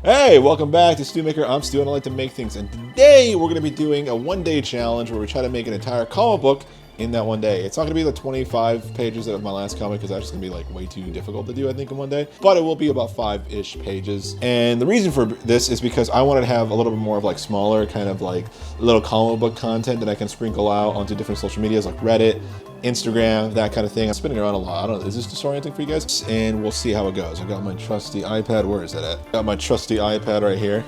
Hey, welcome back to Stu Maker. I'm Stu and I like to make things. And today we're going to be doing a one-day challenge where we try to make an entire comic book in that one day. It's not going to be the 25 pages of my last comic because that's just going to be like way too difficult to do, I think, in one day. But it will be about 5-ish pages. And the reason for this is because I wanted to have a little bit more of like smaller kind of like little comic book content that I can sprinkle out onto different social medias like Reddit, Instagram, that kind of thing. I'm spinning around a lot. I don't know, is this disorienting for you guys? And we'll see how it goes. I got my trusty iPad. Where is it at? Got my trusty iPad right here.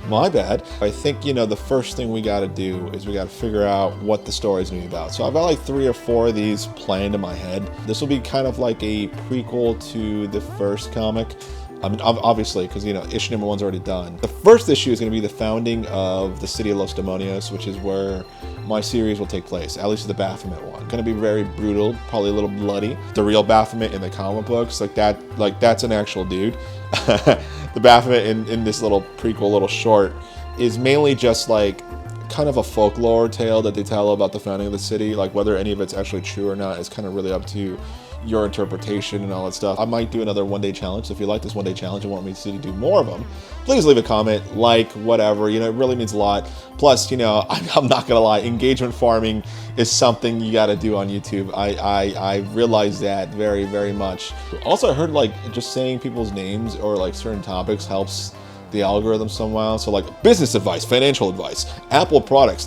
My bad. I think, the first thing we got to do is we got to figure out what the story is going to be about. So I've got like 3 or 4 of these planned in my head. This will be kind of like a prequel to the first comic. I mean, obviously, because, issue number 1's already done. The first issue is going to be the founding of the city of Los Demonios, which is where my series will take place, at least the Baphomet one. Going to be very brutal, probably a little bloody. The real Baphomet in the comic books, that's an actual dude. The Baphomet in this little prequel, little short, is mainly just like kind of a folklore tale that they tell about the founding of the city. Like whether any of it's actually true or not is kind of really up to your interpretation and all that stuff. I might do another one-day challenge. So if you like this one-day challenge and want me to do more of them, please leave a comment, like, whatever. It really means a lot. Plus, I'm not gonna lie, engagement farming is something you got to do on YouTube. I realize that very, very much. Also, I heard like just saying people's names or like certain topics helps the algorithm somehow. So like business advice, financial advice, Apple products.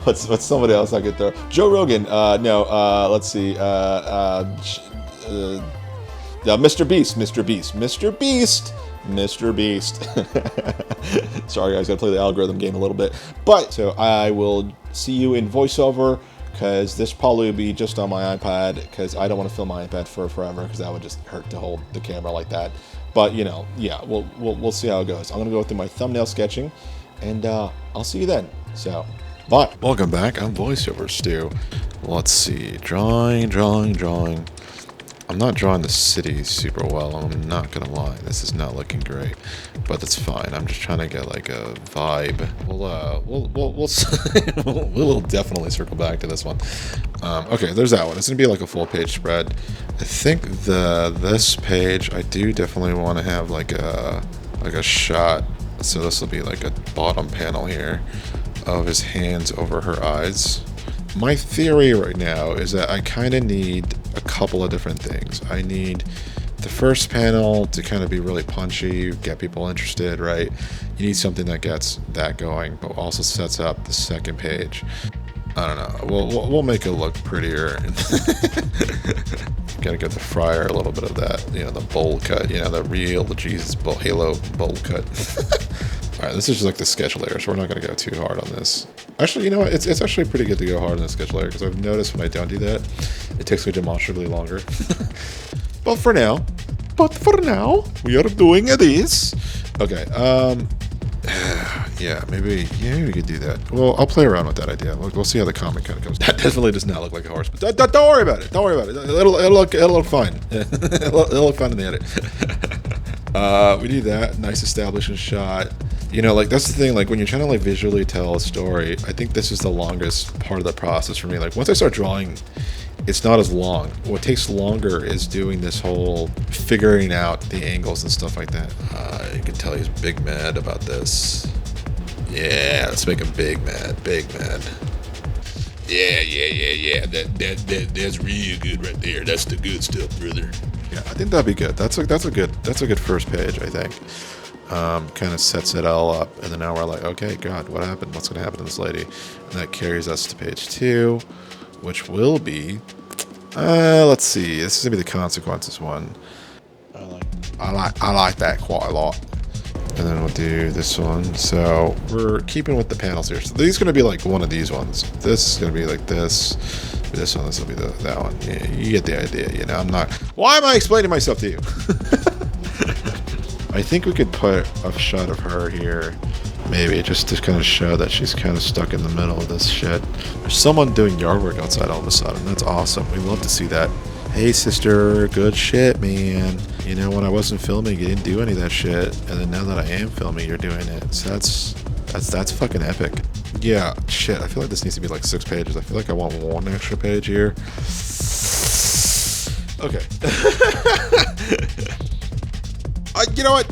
what's somebody else I could throw? Joe Rogan. Let's see. Mr. Beast. Sorry guys, gotta play the algorithm game a little bit. But so I will see you in voiceover, because this probably will be just on my iPad, because I don't want to film my iPad for forever, because that would just hurt to hold the camera like that. But yeah, we'll see how it goes. I'm gonna go through my thumbnail sketching, and I'll see you then. So, bye. Welcome back. I'm voiceover Stu. Let's see, drawing. I'm not drawing the city super well. I'm not gonna lie. This is not looking great, but that's fine. I'm just trying to get like a vibe. We'll definitely circle back to this one. Okay, there's that one. It's gonna be like a full page spread. I think this page I do definitely want to have like a shot. So this will be like a bottom panel here of his hands over her eyes. My theory right now is that I kind of need a couple of different things. I need the first panel to kind of be really punchy, get people interested, right? You need something that gets that going, but also sets up the second page. I don't know. We'll make it look prettier. Gotta get the Friar a little bit of that, the bowl cut, the real Jesus Halo bowl cut. Alright, this is just like the sketch layer, so we're not going to go too hard on this. Actually, you know what? It's actually pretty good to go hard on the sketch layer, because I've noticed when I don't do that, it takes me demonstrably longer. But for now, we are doing this. Okay, yeah, maybe we could do that. Well, I'll play around with that idea. We'll see how the comic kind of comes. That definitely does not look like a horse, but don't worry about it. Don't worry about it. It'll look fine. It'll look fine in the edit. We need that nice establishing shot. That's the thing, like when you're trying to like visually tell a story, I think this is the longest part of the process for me. Like once I start drawing, it's not as long. What takes longer is doing this whole figuring out the angles and stuff like that. You can tell he's big mad about this. Yeah, let's make him big mad. Yeah. That's real good right there. That's the good stuff, brother. Yeah, I think that'd be good. That's a good first page, I think. Kind of sets it all up, and then now we're like, okay, God, what happened? What's going to happen to this lady? And that carries us to page 2, which will be, let's see, this is going to be the consequences one. I like that quite a lot. And then we'll do this one. So we're keeping with the panels here. So these are going to be like one of these ones. This is going to be like this. This one, this will be that one. Yeah, you get the idea, I'm not... Why am I explaining myself to you? I think we could put a shot of her here, maybe, just to kind of show that she's kind of stuck in the middle of this shit. There's someone doing yard work outside all of a sudden. That's awesome. We love to see that. Hey, sister, good shit, man. When I wasn't filming, you didn't do any of that shit, and then now that I am filming, you're doing it. So that's fucking epic. Yeah, shit, I feel like this needs to be like 6 pages. I feel like I want 1 extra page here. Okay. You know what?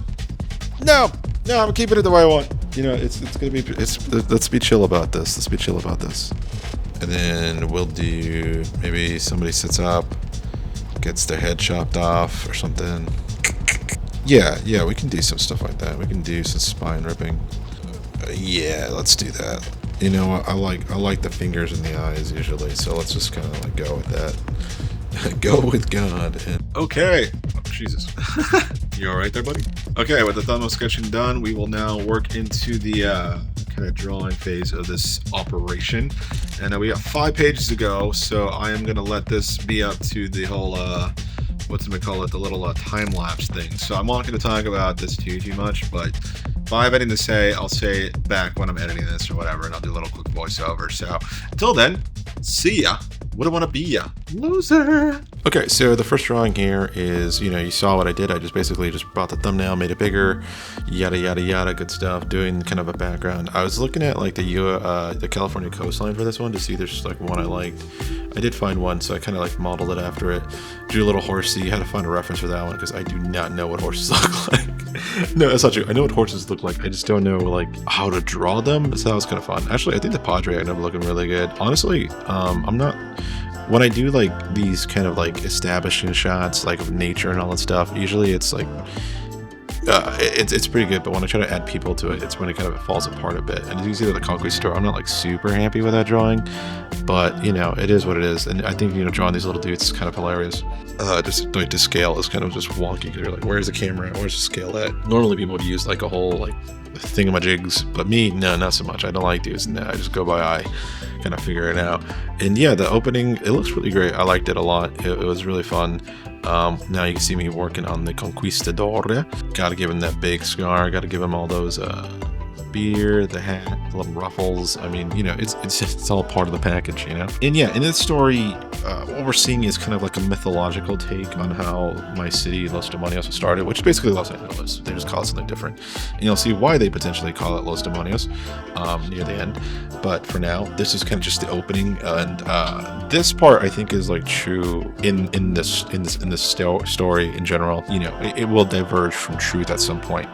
No, I'm keeping it the way I want. You know, it's gonna be. Let's be chill about this. Let's be chill about this. And then we'll do maybe somebody sits up, gets their head chopped off or something. Yeah, we can do some stuff like that. We can do some spine ripping. Yeah, let's do that. You know, I like the fingers and the eyes usually, so let's just kind of like go with that. Go with God. Okay. Oh, Jesus. You all right there, buddy? Okay, with the thumbnail sketching done, we will now work into the kind of drawing phase of this operation. And we got 5 pages to go, so I am going to let this be up to the whole, the little time-lapse thing. So I'm not going to talk about this too much, but if I have anything to say, I'll say it back when I'm editing this or whatever, and I'll do a little quick voiceover. So until then, see ya. Wouldn't want to be ya. Loser. Okay, so the first drawing here is, you know, you saw what I did. I just basically just brought the thumbnail, made it bigger, yada, yada, yada, good stuff, doing kind of a background. I was looking at like the California coastline for this one to see if there's like one I liked. I did find one, so I kind of like modeled it after it. Drew a little horsey. Had to find a reference for that one because I do not know what horses look like. No, that's not true. I know what horses look like. I just don't know like how to draw them. So that was kind of fun. Actually, I think the Padre ended up looking really good. Honestly, I'm not. When I do like these kind of like establishing shots like of nature and all that stuff, usually it's like it's pretty good, but when I try to add people to it, it's when it kind of falls apart a bit. And as you see with the Conquistador, I'm not like super happy with that drawing, but you know, it is what it is. And I think, you know, drawing these little dudes is kind of hilarious. Just like the scale is kind of just wonky. You're like, where's the camera? Where's the scale at? Normally people would use like a whole like thingamajigs, but me, no, not so much. I don't like these. No, I just go by eye, kind of figure it out. And yeah, the opening, it looks really great. I liked it a lot. It was really fun. Now you can see me working on the Conquistador. Gotta give him that big scar. Gotta give him all those beard, the hat, the little ruffles. I mean, you know, it's all part of the package, you know. And yeah, in this story, what we're seeing is kind of like a mythological take on how my city, Los Demonios, was started, which is basically Los Angeles. They just call it something different, and you'll see why they potentially call it Los Demonios near the end. But for now, this is kind of just the opening, and this part I think is like true in this story in general. You know, it will diverge from truth at some point.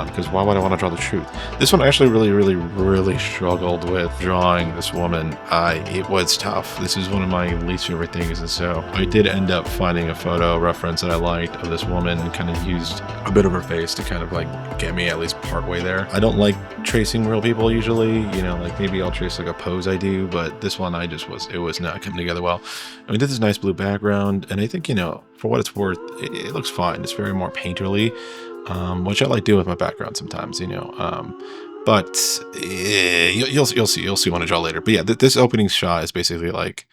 Because why would I want to draw the truth? This one actually really struggled with drawing this woman. It was tough. This is one of my least favorite things, and so I did end up finding a photo reference that I liked of this woman and kind of used a bit of her face to kind of like get me at least part way there. I don't like tracing real people usually, you know, like maybe I'll trace like a pose I do, but this one it was not coming together well. I mean, this is a nice blue background, and I think, you know, for what it's worth, it looks fine. It's very more painterly. Which I like doing with my background sometimes, you know. But you'll see when I draw later. But yeah, this opening shot is basically like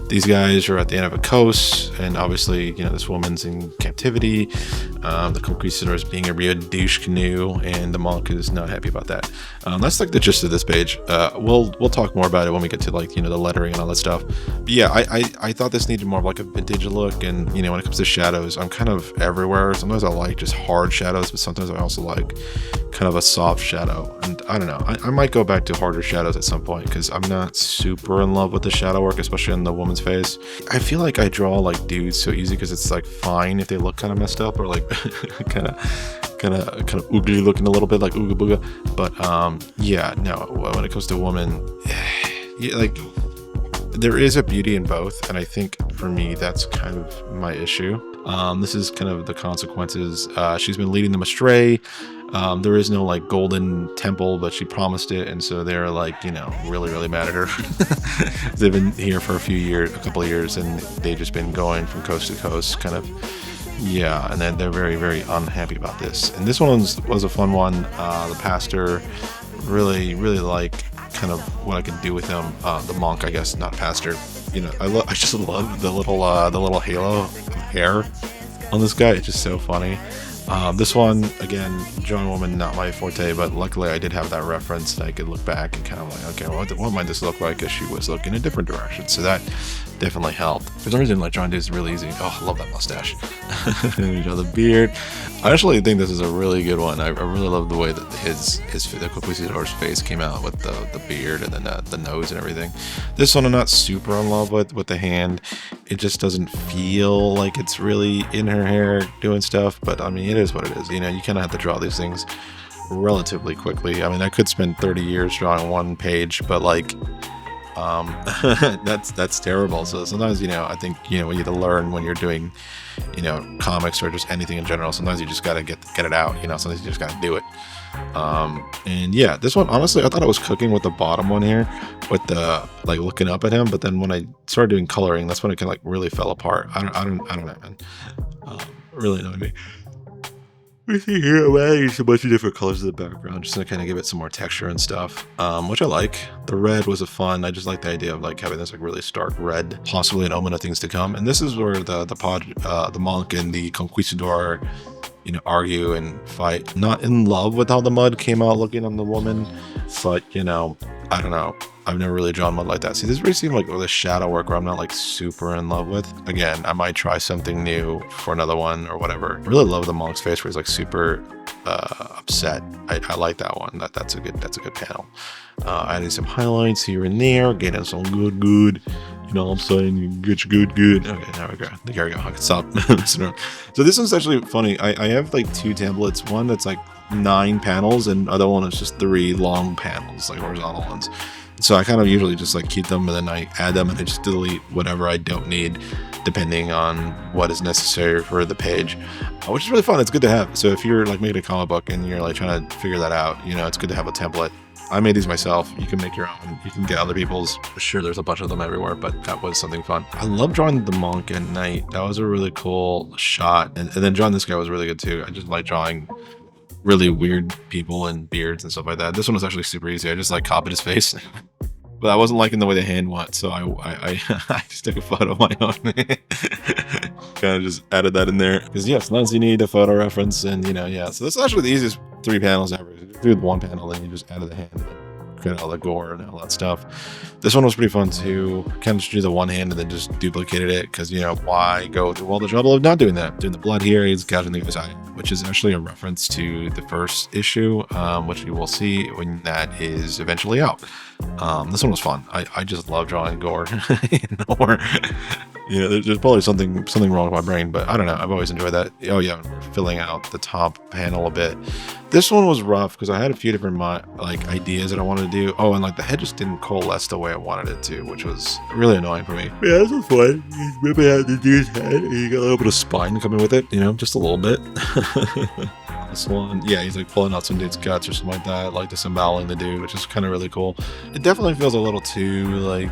these guys are at the end of a coast, and obviously, you know, this woman's in captivity. The Conquistador is being a real douche canoe, and the monk is not happy about that. That's like the gist of this page. We'll talk more about it when we get to like, you know, the lettering and all that stuff. But yeah, I thought this needed more of like a vintage look, and you know, when it comes to shadows, I'm kind of everywhere. Sometimes I like just hard shadows, but sometimes I also like kind of a soft shadow. And I don't know, I might go back to harder shadows at some point because I'm not super in love with the shadow work, especially in the woman's face. I feel like I draw like dudes so easy because it's like fine if they look kind of messed up or like kind of oogly looking a little bit like ooga booga. But yeah, no, when it comes to woman, yeah, like there is a beauty in both, and I think for me that's kind of my issue. This is kind of the consequences. She's been leading them astray. There is no like golden temple, but she promised it, and so they're like, you know, really mad at her. They've been here for a couple of years, and they've just been going from coast to coast, kind of. Yeah, and then they're very unhappy about this. And this one was a fun one. The pastor really like kind of what I could do with him. The monk, I guess, not pastor. You know, I just love the little halo of hair on this guy. It's just so funny. This one, again, drawing woman, not my forte, but luckily I did have that reference that I could look back and kind of like, okay, what might this look like if she was looking in a different direction? So that definitely helped. For some reason, like John Dee is really easy. Oh, I love that mustache. The beard. I actually think this is a really good one. I really love the way that the Conquistador's face came out with the beard and then the nose and everything. This one I'm not super in love with the hand. It just doesn't feel like it's really in her hair doing stuff. But I mean, it is what it is. You know, you kind of have to draw these things relatively quickly. I mean, I could spend 30 years drawing one page, but like, that's terrible. So sometimes, you know, I think, you know, you need to learn when you're doing, you know, comics or just anything in general. Sometimes you just gotta get it out, you know. Sometimes you just gotta do it. And yeah, this one, honestly, I thought I was cooking with the bottom one here, with the like looking up at him. But then when I started doing coloring, that's when it kind of like really fell apart. I don't know, man. Really annoyed me. We see here, I'm adding a bunch of different colors to the background just to kind of give it some more texture and stuff, which I like. The red was fun. I just like the idea of like having this like really stark red, possibly an omen of things to come. And this is where the monk and the conquistador, you know, argue and fight. Not in love with how the mud came out looking on the woman, but you know, I don't know. I've never really drawn mud like that. See, this really seemed like the shadow work where I'm not like super in love with. Again, I might try something new for another one or whatever. I really love the monk's face where he's like super upset. I like that one. That's a good panel. Adding some highlights here and there, getting some good. You know what I'm saying? Good. Okay, there we go. There we go. I can stop messing around. So this one's actually funny. I have like two templates. One that's like 9 panels, and other one is just 3 long panels, like horizontal ones. So I kind of usually just like keep them, and then I add them, and I just delete whatever I don't need, depending on what is necessary for the page, which is really fun. It's good to have. So if you're like making a comic book and you're like trying to figure that out, you know, it's good to have a template. I made these myself. You can make your own. You can get other people's. Sure, there's a bunch of them everywhere, but that was something fun. I love drawing the monk at night. That was a really cool shot. And then drawing this guy was really good too. I just like drawing really weird people and beards and stuff like that. This one was actually super easy. I just like copied his face. But I wasn't liking the way the hand went, so I just took a photo of my own. Kind of just added that in there. Because yeah, sometimes you need a photo reference, and you know, yeah. So this is actually the easiest 3 panels ever. You do 1 panel, then you just added the hand, and get all the gore and all that stuff. This one was pretty fun too. Kind of just do the one hand and then just duplicated it, because you know, why go through all the trouble of not doing that? Doing the blood here, he's gouging the guy's eye, which is actually a reference to the first issue, which you will see when that is eventually out. This one was fun. I just love drawing gore. Or, you know, there's probably something wrong with my brain, but I don't know. I've always enjoyed that. Oh yeah, we're filling out the top panel a bit. This one was rough because I had a few different like ideas that I wanted to do. Oh, and like the head just didn't coalesce the way I wanted it to, which was really annoying for me. Yeah, this was fun. You maybe had to do his head, and you got a little bit of spine coming with it. You know, just a little bit. This one, yeah, he's like pulling out some dude's guts or something like that, like disemboweling the dude, which is kind of really cool. It definitely feels a little too like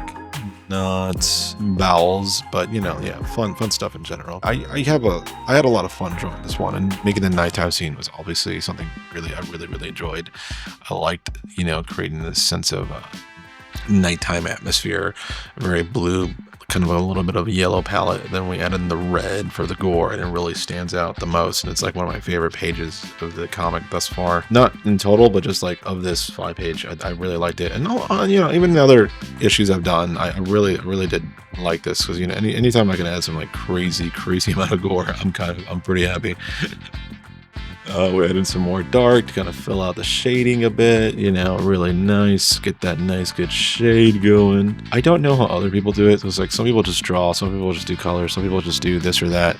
not bowels, but you know, yeah, fun stuff in general. I had a lot of fun drawing this one, and making the nighttime scene was obviously something I really enjoyed. I liked, you know, creating this sense of nighttime atmosphere, very blue, kind of a little bit of a yellow palette. Then we added the red for the gore, and it really stands out the most. And it's like one of my favorite pages of the comic thus far. Not in total, but just like of this 5-page, I really liked it. And you know, even the other issues I've done, I really did like this, because you know, anytime I can add some like crazy amount of gore, I'm pretty happy. We added some more dark to kind of fill out the shading a bit, you know, really nice, get that nice good shade going. I don't know how other people do it. It's like some people just draw, some people just do color, some people just do this or that.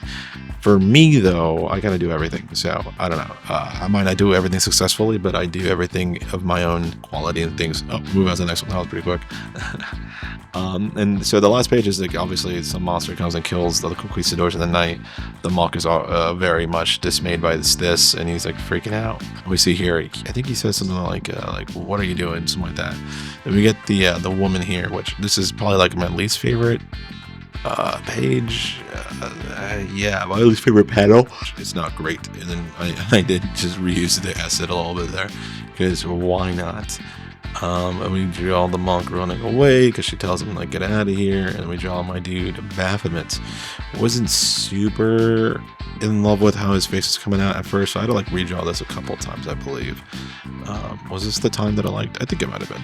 For me though, I kind of do everything. So I don't know. I might not do everything successfully, but I do everything of my own quality and things. Oh, move on to the next one. That was pretty quick. And so the last page is like, obviously some monster comes and kills the conquistadors in the night. The monk is very much dismayed by this, and he's like freaking out. We see here, I think he says something like what are you doing? Something like that. Then we get the woman here, which this is probably like my least favorite page. Yeah, my least favorite panel. It's not great. And then I did just reuse the acid a little bit there, because why not? And we draw the monk running away because she tells him, like, get out of here. And we draw my dude Baphomet. Wasn't super in love with how his face is coming out at first, so I had to like redraw this a couple times, I believe. Was this the time that I liked? I think it might have been.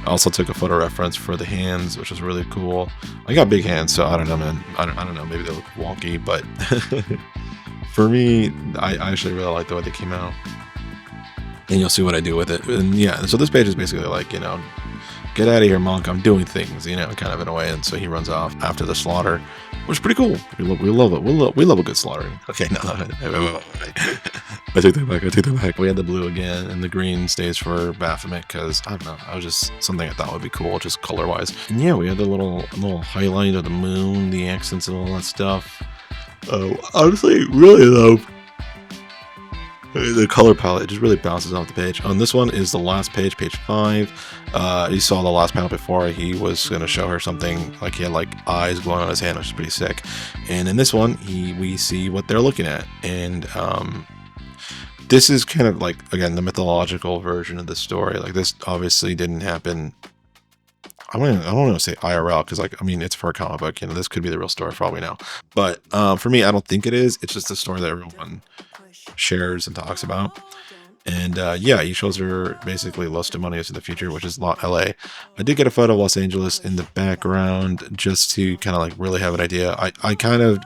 I also took a photo reference for the hands, which was really cool. I got big hands, so I don't know, man. I don't know, maybe they look wonky, but for me, I actually really like the way they came out. And you'll see what I do with it. And yeah, so this page is basically like, you know, get out of here, monk, I'm doing things, you know, kind of in a way. And so he runs off after the slaughter, which is pretty cool. We love it. We love a good slaughtering. Okay, no, I take that back. We had the blue again, and the green stays for Baphomet because, I don't know, I was just something I thought would be cool, just color-wise. And yeah, we had the little highlight of the moon, the accents and all that stuff. Honestly, really love the color palette. It just really bounces off the page. On this one is the last page, page 5. You saw the last panel before. He was going to show her something, like he had like eyes glowing on his hand, which is pretty sick. And in this one, we see what they're looking at. And this is kind of like, again, the mythological version of the story. Like, this obviously didn't happen. I don't want to say IRL because, like, I mean, it's for a comic book. You know, this could be the real story for all we know. But for me, I don't think it is. It's just a story that everyone shares and talks about. And yeah, he shows her basically Los Demonios in the future, which is LA. I did get a photo of Los Angeles in the background just to kind of like really have an idea. I kind of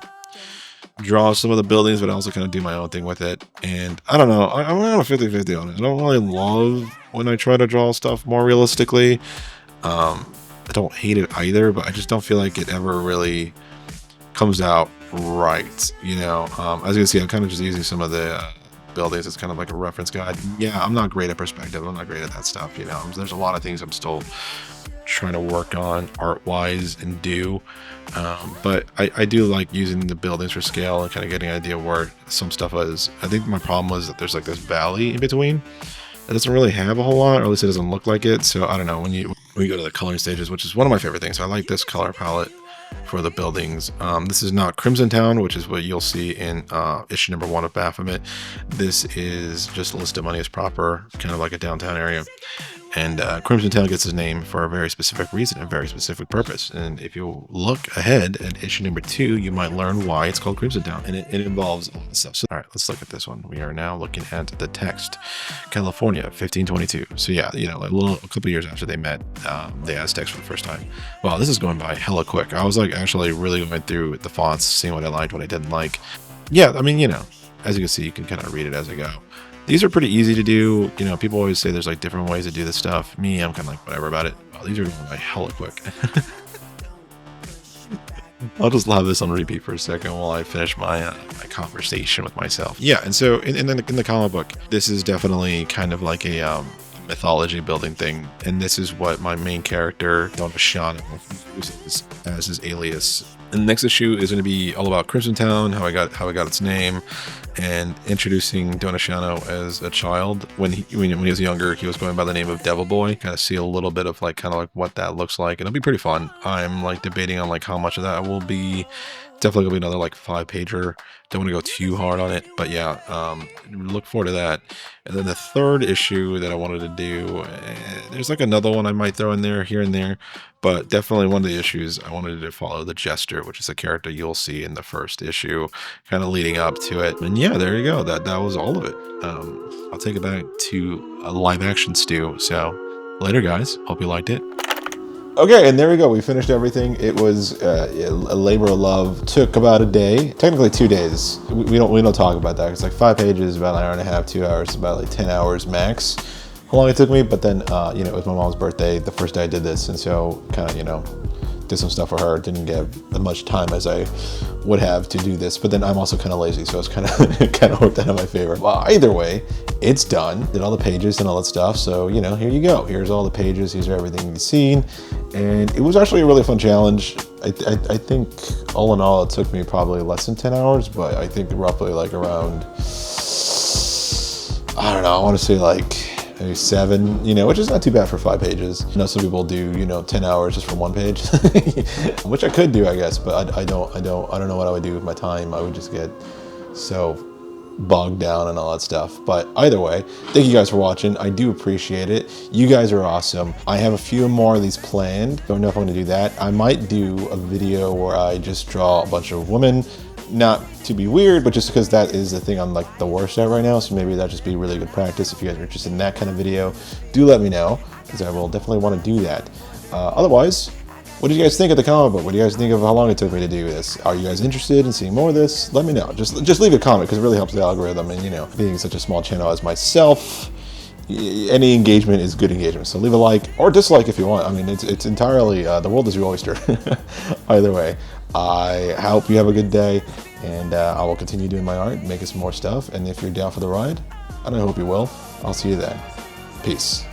draw some of the buildings, but I also kind of do my own thing with it. And I don't know, I'm on a 50-50 on it. I don't really love when I try to draw stuff more realistically. I don't hate it either, but I just don't feel like it ever really comes out right, you know. As you can see, I'm kind of just using some of the buildings as kind of like a reference guide. Yeah, I'm not great at perspective. I'm not great at that stuff, you know. There's a lot of things I'm still trying to work on art-wise and do. But I do like using the buildings for scale and kind of getting an idea where some stuff is. I think my problem was that there's like this valley in between. It doesn't really have a whole lot, or at least it doesn't look like it. So I don't know, when you go to the coloring stages, which is one of my favorite things. I like this color palette for the buildings. This is not Crimson Town, which is what you'll see in issue number 1 of Baphomet. This is just Los Demonios proper, kind of like a downtown area. And Crimson Town gets its name for a very specific reason, a very specific purpose. And if you look ahead at issue number 2, you might learn why it's called Crimson Town. And it involves all this stuff. So, all right, let's look at this one. We are now looking at the text, California, 1522. So yeah, you know, like a couple years after they met, the Aztecs for the first time. Wow, this is going by hella quick. I was like actually really going through the fonts, seeing what I liked, what I didn't like. Yeah, I mean, you know, as you can see, you can kind of read it as I go. These are pretty easy to do. You know, people always say there's like different ways to do this stuff. Me, I'm kind of like whatever about it. Wow, these are going by hella quick. I'll just have this on repeat for a second while I finish my my conversation with myself. Yeah, and so in the comic book, this is definitely kind of like a mythology building thing, and this is what my main character Don Vashano uses as his alias. And the next issue is going to be all about Crimson Town, how it got its name, and introducing Don Vashano as a child. When he was younger, he was going by the name of Devil Boy. Kind of see a little bit of like kind of like what that looks like, and it'll be pretty fun. I'm like debating on like how much of that will be. Definitely gonna be another like 5-pager. Don't want to go too hard on it, but yeah, look forward to that. And then the third issue that I wanted to do, there's like another one I might throw in there here and there, but definitely one of the issues I wanted to follow the Jester, which is a character you'll see in the first issue, kind of leading up to it. And yeah, there you go. That was all of it. I'll take it back to a live action Stu. So later, guys. Hope you liked it. Okay, and there we go. We finished everything. It was a labor of love. Took about a day, technically 2 days. We don't talk about that. It's like 5 pages, about an hour and a half, 2 hours, about like 10 hours max. How long it took me, but then you know, it was my mom's birthday the first day I did this, and so kind of, you know, did some stuff for her. Didn't get as much time as I would have to do this, but then I'm also kind of lazy, so it's kind of worked out in my favor. Well, either way, it's done. Did all the pages and all that stuff, so you know, here you go. Here's all the pages. Here's everything you've seen, and it was actually a really fun challenge. I think all in all, it took me probably less than 10 hours, but I think roughly like around, I don't know, I want to say like maybe 7, you know, which is not too bad for 5 pages. I know some people do, you know, 10 hours just for 1 page, which I could do, I guess, but I don't know what I would do with my time. I would just get so bogged down and all that stuff. But either way, thank you guys for watching. I do appreciate it. You guys are awesome. I have a few more of these planned. Don't know if I'm gonna do that. I might do a video where I just draw a bunch of women, not to be weird, but just because that is the thing I'm like the worst at right now. So maybe that'd just be really good practice. If you guys are interested in that kind of video, do let me know, because I will definitely want to do that. Otherwise, what do you guys think of the comic book? What do you guys think of how long it took me to do this? Are you guys interested in seeing more of this? Let me know. Just leave a comment, because it really helps the algorithm. And you know, being such a small channel as myself, any engagement is good engagement. So leave a like or dislike if you want. I mean, it's entirely, the world is your oyster. Either way, I hope you have a good day, and I will continue doing my art, making some more stuff. And if you're down for the ride, and I hope you will, I'll see you then. Peace.